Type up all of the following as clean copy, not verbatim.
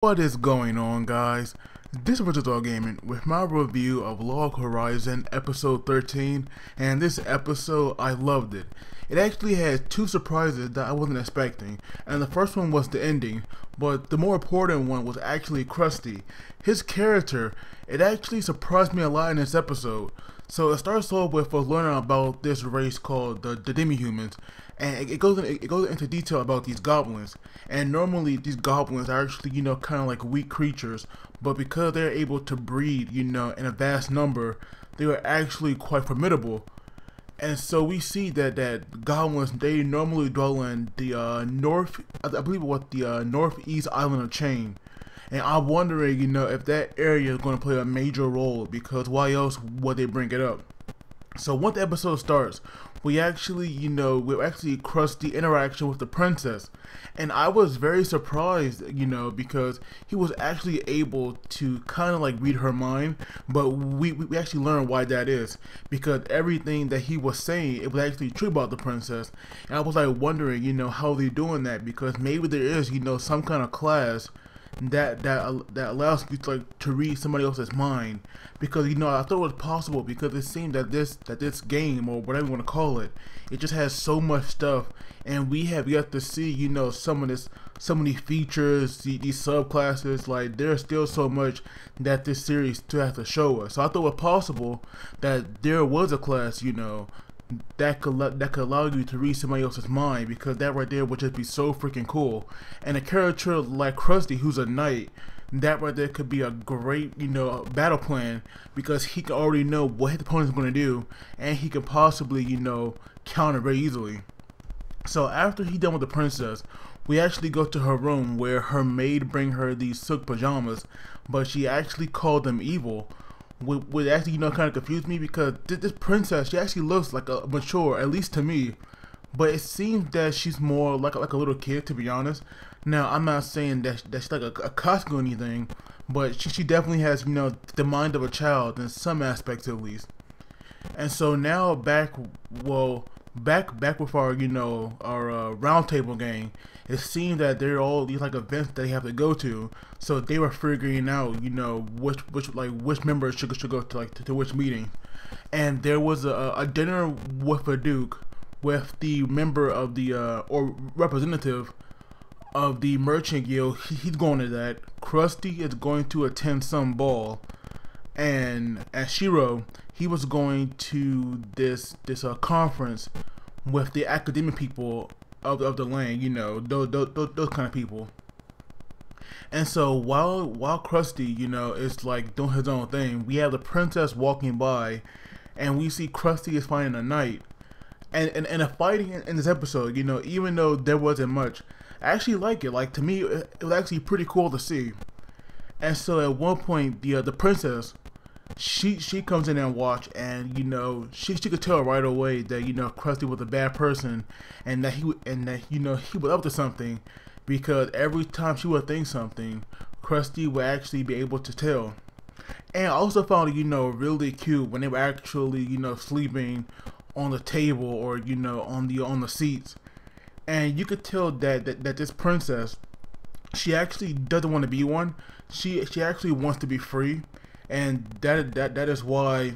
What is going on, guys? This is Virtual Gaming with my review of Horizon episode 13, and this episode, I loved it. It actually had two surprises that I wasn't expecting, and the first one was the ending, but the more important one was actually Crusty. His character, it actually surprised me a lot in this episode. So it starts off with us learning about this race called the demi-humans, and it goes into detail about these goblins. And normally these goblins are actually, kind of like weak creatures, but because they're able to breed, in a vast number, they are actually quite formidable. And so we see that goblins, they normally dwell in the I believe what the northeast island of Chain. And I'm wondering, if that area is going to play a major role, because why else would they bring it up? So once the episode starts, we actually, we're actually Crusty interaction with the princess. And I was very surprised, because he was actually able to kind of like read her mind, but we actually learned why that is, because everything that he was saying, it was actually true about the princess. And I was like wondering, how they're doing that, because maybe there is, some kind of class that allows you to read somebody else's mind, because I thought it was possible, because it seemed that this game, or whatever you want to call it, it just has so much stuff, and we have yet to see some of these features, these subclasses. Like, there's still so much that this series still has to show us. So I thought it was possible that there was a class that could allow you to read somebody else's mind, because that right there would just be so freaking cool. And a character like Crusty, who's a knight, that right there could be a great battle plan, because he can already know what his opponent's going to do, and he can possibly counter very easily. So after he's done with the princess, we actually go to her room, where her maid bring her these silk pajamas, but she actually called them evil. Would actually kind of confuse me, because this princess, she actually looks like a mature, at least to me, but it seems that she's more like a little kid, to be honest. Now, I'm not saying that she's like a costume or anything, but she definitely has the mind of a child in some aspects at least. And so now back with our our roundtable game, it seems that there are all these events that they have to go to. So they were figuring out which members should go to which meeting. And there was a dinner with a duke, with the member of the or representative of the merchant guild. He's going to that. Crusty is going to attend some ball, and Shiro, he was going to this conference with the academic people of the land, those kind of people. And so while Crusty, is like doing his own thing, we have the princess walking by, and we see Crusty is fighting a knight. And the fighting in this episode, even though there wasn't much, I actually like it. Like, to me, it was actually pretty cool to see. And so at one point, the princess, she comes in and watch, and she could tell right away that Crusty was a bad person, and that he was up to something, because every time she would think something, Crusty would actually be able to tell. And I also found it really cute when they were actually sleeping on the table, or on the seats, and you could tell that this princess, she actually doesn't want to be one. She actually wants to be free. And that is why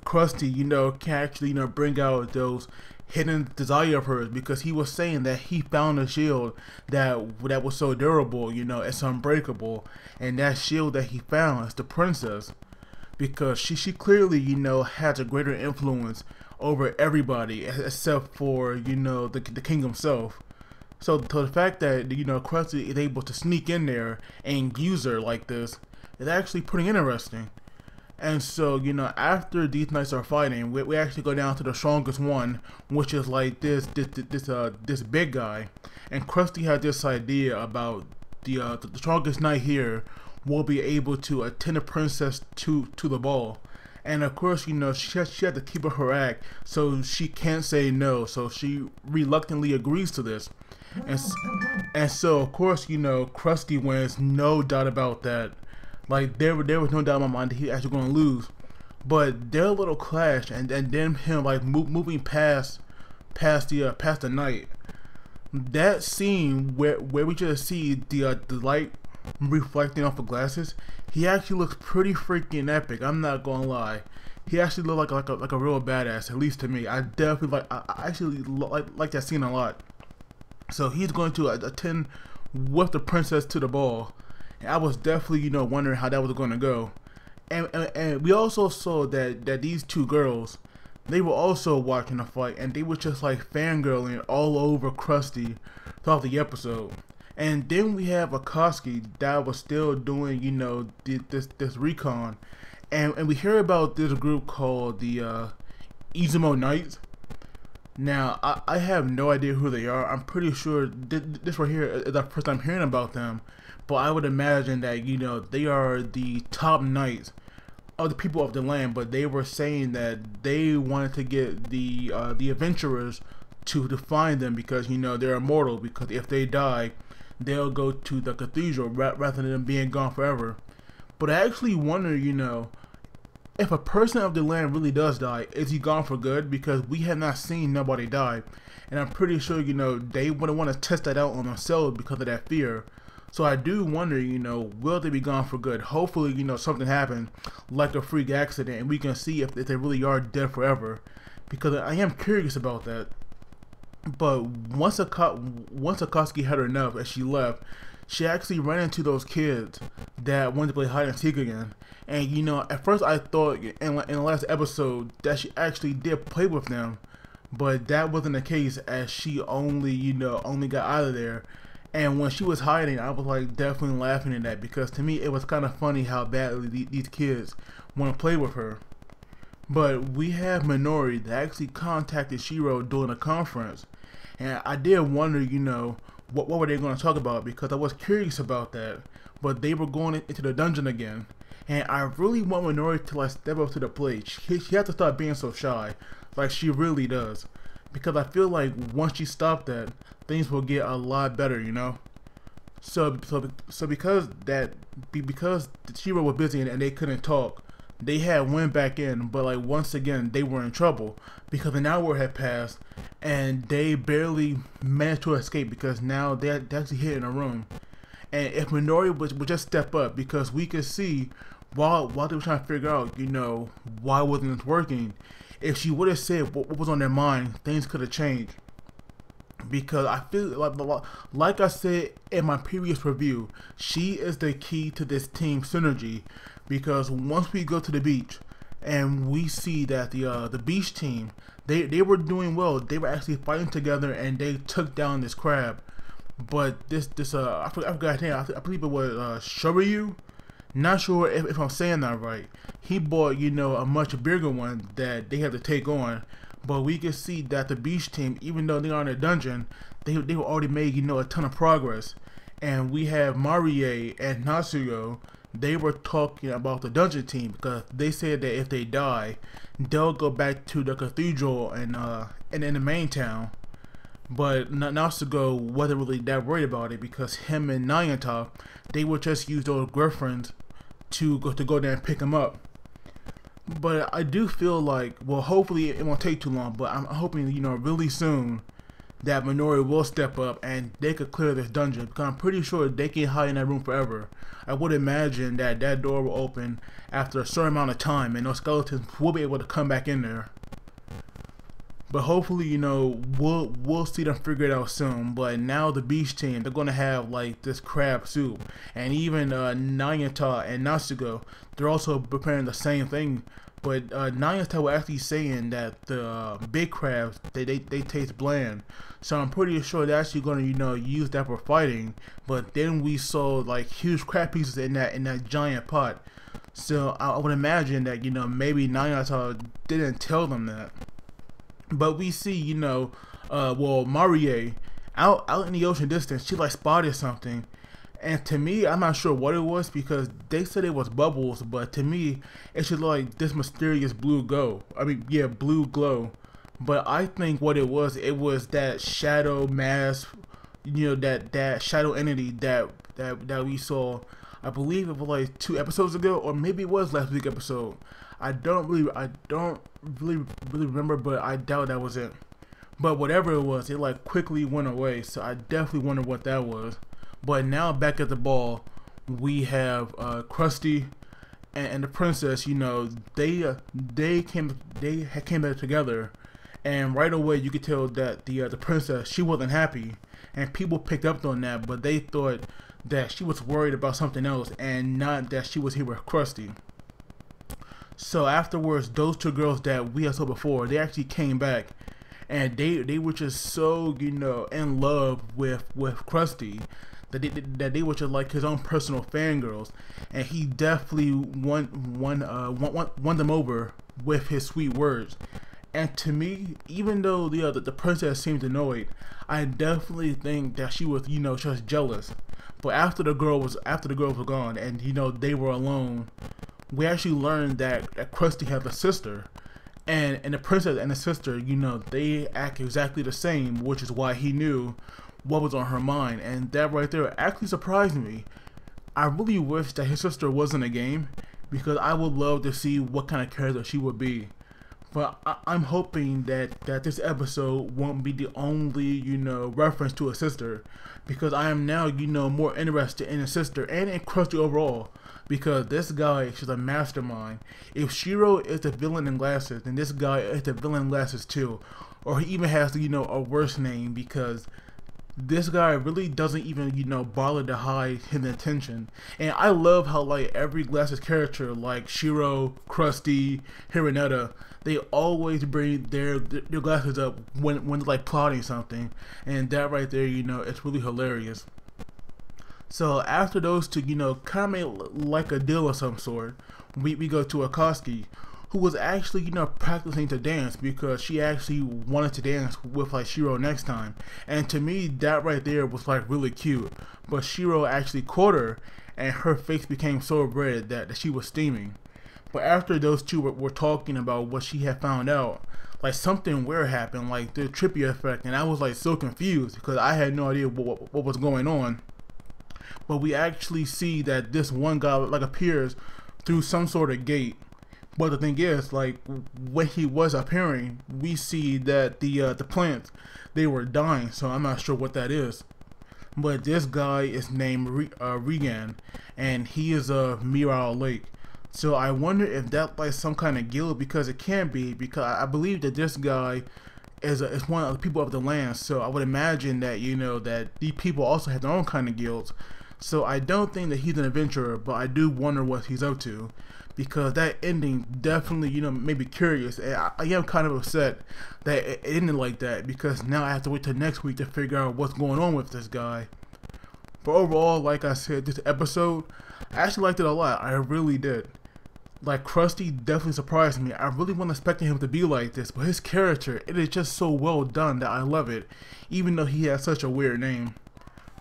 Crusty, can actually, bring out those hidden desire of hers, because he was saying that he found a shield that was so durable, it's unbreakable, and that shield that he found is the princess, because she clearly, has a greater influence over everybody except for, the king himself. So the fact that, Crusty is able to sneak in there and use her like this, it's actually pretty interesting. And so, after these knights are fighting, we actually go down to the strongest one, which is like this big guy. And Crusty had this idea about the strongest knight here will be able to attend the princess to the ball. And of course, she had to keep up her act, so she can't say no. So she reluctantly agrees to this. And so, of course, Crusty wins, no doubt about that. Like, there was no doubt in my mind that he actually going to lose. But their little clash, and then him moving past the knight. That scene where we just see the light reflecting off the glasses, he actually looks pretty freaking epic. I'm not gonna lie. He actually looked like a real badass, at least to me. I definitely I actually like that scene a lot. So he's going to attend with the princess to the ball, and I was definitely wondering how that was going to go. And we also saw that these two girls, they were also watching the fight, and they were just like fangirling all over Crusty throughout the episode. And then we have Akatsuki that was still doing this recon, and we hear about this group called the Izumo Knights. Now I have no idea who they are. I'm pretty sure this right here is the first time hearing about them, but I would imagine that they are the top knights of the people of the land. But they were saying that they wanted to get the adventurers to find them because they're immortal, because if they die they'll go to the cathedral rather than being gone forever. But I actually wonder, if a person of the land really does die, is he gone for good? Because we have not seen nobody die, and I'm pretty sure they wouldn't want to test that out on themselves because of that fear. So I do wonder, will they be gone for good? Hopefully, something happened like a freak accident, and we can see if they really are dead forever, because I am curious about that. But once Akatsuki had enough and she left, she actually ran into those kids that wanted to play hide and seek again. And at first I thought in the last episode that she actually did play with them, but that wasn't the case, as she only only got out of there. And when she was hiding, I was like definitely laughing at that, because to me it was kind of funny how badly these kids want to play with her. But we have Minori that actually contacted Shiro during a conference, and I did wonder, what were they going to talk about, because I was curious about that. But they were going into the dungeon again, and I really want Minori to step up to the plate. She has to stop being so shy, like she really does, because I feel like once she stopped that, things will get a lot better, So because Shiro was busy and they couldn't talk, they had went back in, but once again they were in trouble because an hour had passed and they barely managed to escape, because now they're actually hid in a room. And if Minori would just step up, because we could see while they were trying to figure out why wasn't it working, if she would have said what was on their mind, things could have changed. Because I feel like I said in my previous review, she is the key to this team synergy. Because once we go to the beach and we see that the beach team, they were doing well, they were actually fighting together and they took down this crab. But I forgot his name. I believe it was Shoryu. Not sure if I'm saying that right. He bought a much bigger one that they had to take on. But we can see that the beach team, even though they are in a dungeon, they were already made a ton of progress. And we have Marie and Natsuko. They were talking about the dungeon team, because they said that if they die, they'll go back to the cathedral and in the main town. But Natsuko wasn't really that worried about it, because him and Nayanta, they would just use those girlfriends to go there and pick him up. But I do feel like, well, hopefully it won't take too long, but I'm hoping really soon that Minori will step up and they could clear this dungeon, because I'm pretty sure they can hide in that room forever. I would imagine that door will open after a certain amount of time, and those skeletons will be able to come back in there. But hopefully, we'll see them figure it out soon. But now the beach team, they're gonna have this crab soup, and even Nayanta and Natsuko, they're also preparing the same thing. But Nayanta was actually saying that the big crabs, they taste bland. So I'm pretty sure they're actually gonna use that for fighting. But then we saw huge crab pieces in that giant pot. So I would imagine that maybe Nayanta didn't tell them that. But we see, well, Marie out in the ocean distance, she spotted something, and to me, I'm not sure what it was, because they said it was bubbles, but to me, it should look like this mysterious blue glow. Blue glow. But I think what it was that shadow mass, that shadow entity that we saw. I believe it was 2 episodes ago, or maybe it was last week's episode. I don't really remember, but I doubt that was it. But whatever it was, it quickly went away. So I definitely wonder what that was. But now back at the ball, we have Crusty and the princess. You know, they came back together, and right away you could tell that the princess, she wasn't happy, and people picked up on that, but they thought that she was worried about something else and not that she was here with Crusty. So afterwards, those two girls that we had saw before, they actually came back, and they were just so, you know, in love with Crusty that they were just like his own personal fangirls, and he definitely won them over with his sweet words. And to me, even though the princess seemed annoyed, I definitely think that she was, you know, just jealous. But after the girls were gone, and you know they were alone, we actually learned that Crusty has a sister, and the princess and the sister, you know, they act exactly the same, which is why he knew what was on her mind, and that right there actually surprised me. I really wish that his sister wasn't a game, because I would love to see what kind of character she would be. But I'm hoping that this episode won't be the only, you know, reference to a sister, because I am now, you know, more interested in his sister and in Crusty overall, because this guy is a mastermind. If Shiro is the villain in glasses, then this guy is the villain in glasses too, or he even has, you know, a worse name, because this guy really doesn't even, you know, bother to hide his intention. And I love how, like, every glasses character, like Shiro, Crusty, Hironetta, they always bring their glasses up when they're like plotting something, and that right there, you know, it's really hilarious. So after those two, you know, kind of made like a deal of some sort, we go to Akatsuki, who was actually, you know, practicing to dance, because she actually wanted to dance with like Shiro next time. And to me, that right there was like really cute. But Shiro actually caught her, and her face became so red that she was steaming. But after those two were talking about what she had found out, like something weird happened, like the trippy effect, and I was like so confused because I had no idea what was going on. But we actually see that this one guy like appears through some sort of gate. But the thing is, like, when he was appearing, we see that the plants, they were dying, so I'm not sure what that is. But this guy is named Regan, and he is of Mirao Lake. So I wonder if that's like some kind of guild, because it can be, because I believe that this guy is one of the people of the land. So I would imagine that, you know, that these people also have their own kind of guilds. So I don't think that he's an adventurer, but I do wonder what he's up to, because that ending definitely, you know, made me curious. And I am kind of upset that it ended like that, because now I have to wait till next week to figure out what's going on with this guy. But overall, like I said, this episode, I actually liked it a lot. I really did. Like, Crusty definitely surprised me. I really wasn't expecting him to be like this, but his character, it is just so well done that I love it, even though he has such a weird name.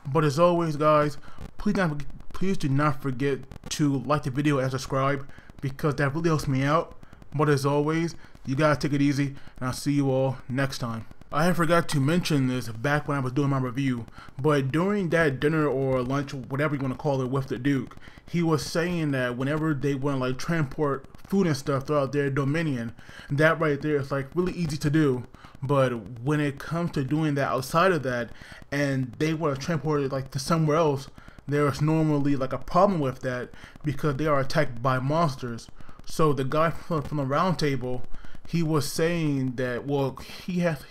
But as always, guys, please do not forget to like the video and subscribe, because that really helps me out. But as always, you guys take it easy, and I'll see you all next time. I had forgot to mention this back when I was doing my review, but during that dinner or lunch, whatever you want to call it, with the Duke, he was saying that whenever they want to like transport food and stuff throughout their dominion, that right there is like really easy to do. But when it comes to doing that outside of that, and they want to transport it like to somewhere else, there's normally like a problem with that, because they are attacked by monsters. So the guy from the round table, he was saying that, well, he has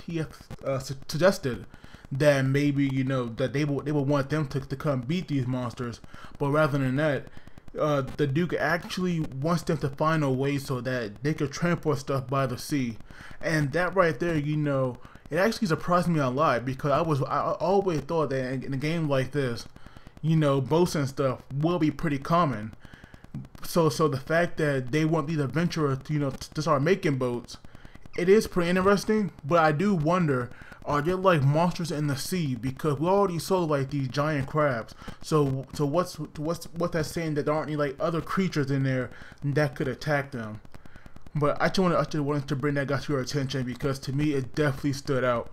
suggested that maybe, you know, that they would want them to come beat these monsters, but rather than that, the Duke actually wants them to find a way so that they could transport stuff by the sea. And that right there, you know, it actually surprised me a lot, because I always thought that in a game like this, you know, boats and stuff will be pretty common. So the fact that they want these adventurers, you know, to start making boats, it is pretty interesting. But I do wonder, are there like monsters in the sea? Because we already saw like these giant crabs. So what's that saying, that there aren't any like other creatures in there that could attack them? But I just wanted to bring that guy to your attention, because to me it definitely stood out.